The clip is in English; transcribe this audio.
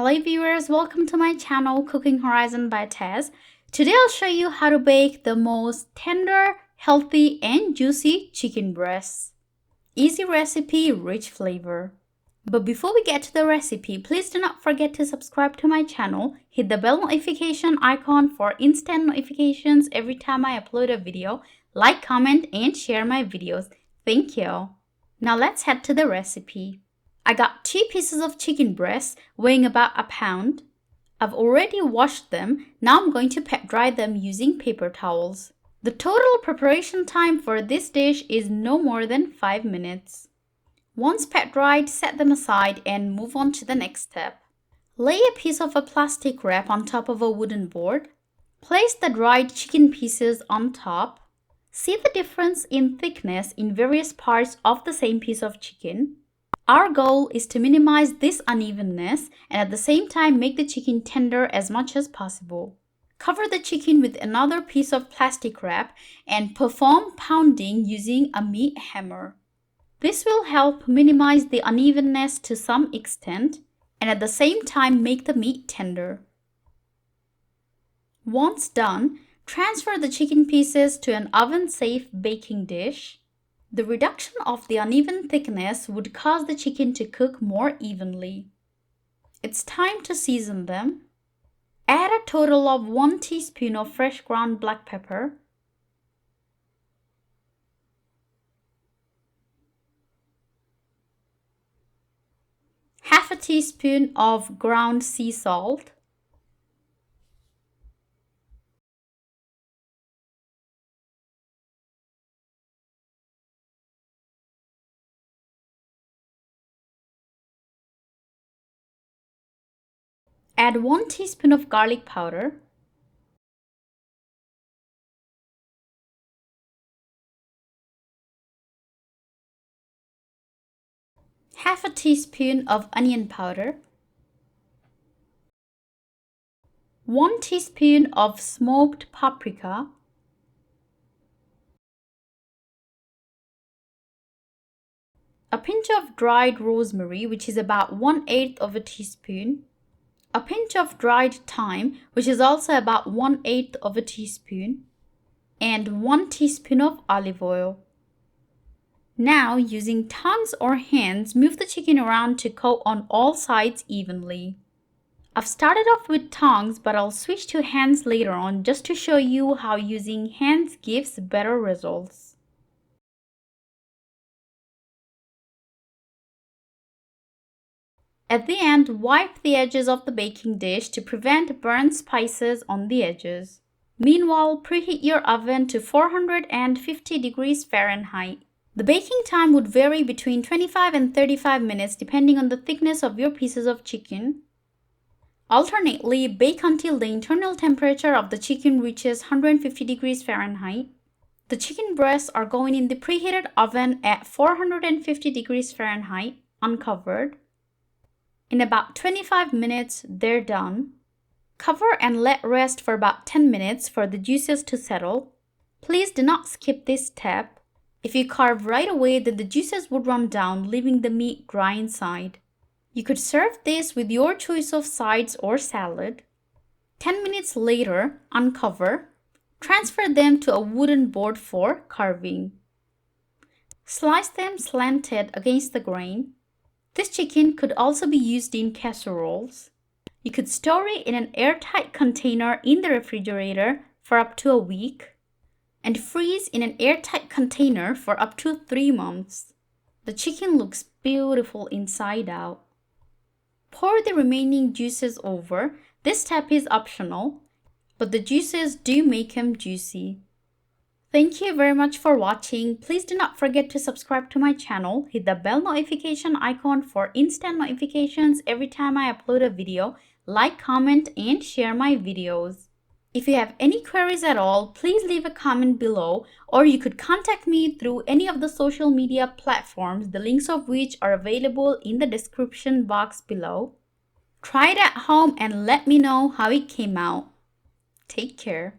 Hello viewers, welcome to my channel Cooking Horizon by Tess. Today I'll show you how to bake the most tender, healthy and juicy chicken breasts. Easy recipe, rich flavor. But before we get to the recipe, please do not forget to subscribe to my channel, hit the bell notification icon for instant notifications every time I upload a video, like, comment and share my videos. Thank you. Now let's head to the recipe. I got 2 pieces of chicken breasts weighing about a pound. I've already washed them. Now I'm going to pat dry them using paper towels. The total preparation time for this dish is no more than 5 minutes. Once pat dried, set them aside and move on to the next step. Lay a piece of a plastic wrap on top of a wooden board. Place the dried chicken pieces on top. See the difference in thickness in various parts of the same piece of chicken. Our goal is to minimize this unevenness and at the same time make the chicken tender as much as possible. Cover the chicken with another piece of plastic wrap and perform pounding using a meat hammer. This will help minimize the unevenness to some extent and at the same time make the meat tender. Once done, transfer the chicken pieces to an oven-safe baking dish. The reduction of the uneven thickness would cause the chicken to cook more evenly. It's time to season them. Add a total of 1 teaspoon of fresh ground black pepper, half a teaspoon of ground sea salt, add 1 teaspoon of garlic powder, half a teaspoon of onion powder, 1 teaspoon of smoked paprika, a pinch of dried rosemary, which is about 1/8 of a teaspoon, a pinch of dried thyme, which is also about 1/8 of a teaspoon, and 1 teaspoon of olive oil. Now, using tongs or hands, move the chicken around to coat on all sides evenly. I've started off with tongs, but I'll switch to hands later on just to show you how using hands gives better results. At the end, wipe the edges of the baking dish to prevent burnt spices on the edges. Meanwhile, preheat your oven to 450 degrees Fahrenheit. The baking time would vary between 25 and 35 minutes depending on the thickness of your pieces of chicken. Alternately, bake until the internal temperature of the chicken reaches 150 degrees Fahrenheit. The chicken breasts are going in the preheated oven at 450 degrees Fahrenheit, uncovered. In about 25 minutes, they're done. Cover and let rest for about 10 minutes for the juices to settle. Please do not skip this step. If you carve right away, then the juices would run down, leaving the meat dry inside. You could serve this with your choice of sides or salad. 10 minutes later, uncover. Transfer them to a wooden board for carving. Slice them slanted against the grain. This chicken could also be used in casseroles. You could store it in an airtight container in the refrigerator for up to a week and freeze in an airtight container for up to 3 months. The chicken looks beautiful inside out. Pour the remaining juices over. This step is optional, but the juices do make them juicy. Thank you very much for watching. Please do not forget to subscribe to my channel. Hit the bell notification icon for instant notifications every time I upload a video. Like, comment, and share my videos. If you have any queries at all, please leave a comment below, or you could contact me through any of the social media platforms, the links of which are available in the description box below. Try it at home and let me know how it came out. Take care.